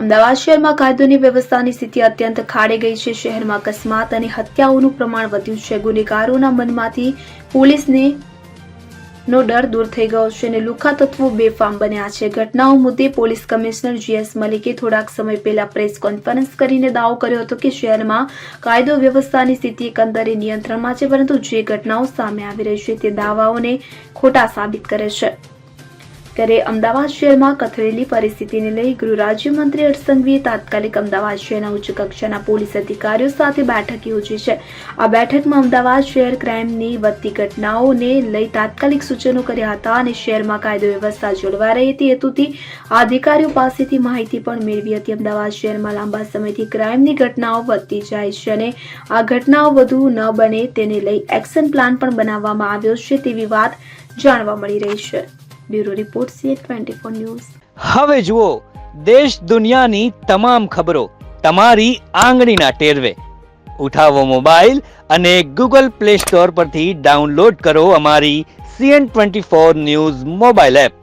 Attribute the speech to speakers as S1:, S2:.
S1: અમદાવાદ શહેરમાં કાયદોની વ્યવસ્થાની સ્થિતિ અત્યંત ખાડે ગઈ છે। શહેરમાં અકસ્માત અને હત્યાઓનું પ્રમાણ વધ્યું છે। ગુનેગારોના મનમાંથી પોલીસને નો ડર દૂર થઈ ગયો છે અને લુખ્ખા તત્વો બેફામ બન્યા છે। ઘટનાઓ મુદ્દે પોલીસ કમિશનર GS મલિકે થોડાક સમય પહેલા પ્રેસ કોન્ફરન્સ કરીને દાવો કર્યો હતો કે શહેરમાં કાયદો વ્યવસ્થાની સ્થિતિ એકંદરે નિયંત્રણમાં છે, પરંતુ જે ઘટનાઓ સામે આવી રહી છે તે દાવાઓને ખોટા સાબિત કરે છે। ત્યારે અમદાવાદ શહેરમાં કથળેલી પરિસ્થિતિને લઈ ગૃહ રાજ્યમંત્રી હર્ષ સંઘવીએ તાત્કાલિક અમદાવાદ શહેરના ઉચ્ચ કક્ષાના પોલીસ અધિકારીઓ સાથે બેઠક યોજી છે। આ બેઠકમાં અમદાવાદ શહેર ક્રાઇમની વધતી ઘટનાઓને લઈ તાત્કાલિક સૂચનો કર્યા હતા અને શહેરમાં કાયદો વ્યવસ્થા જળવાઈ રહે તે હેતુથી આ અધિકારીઓ પાસેથી માહિતી પણ મેળવી હતી। અમદાવાદ શહેરમાં લાંબા સમયથી ક્રાઇમની ઘટનાઓ વધતી જાય છે અને આ ઘટનાઓ વધુ ન બને તેને લઈ એક્શન પ્લાન પણ બનાવવામાં આવ્યો છે તેવી વાત જાણવા મળી રહી છે। Bureau report CN24 news.
S2: હવે જુઓ દેશ દુનિયાની તમામ ખબરો તમારી આંગળીના ટેરવે। ઉઠાવો મોબાઈલ અને Google Play Store પરથી ડાઉનલોડ કરો અમારી CN24 ન્યૂઝ મોબાઈલ એપ।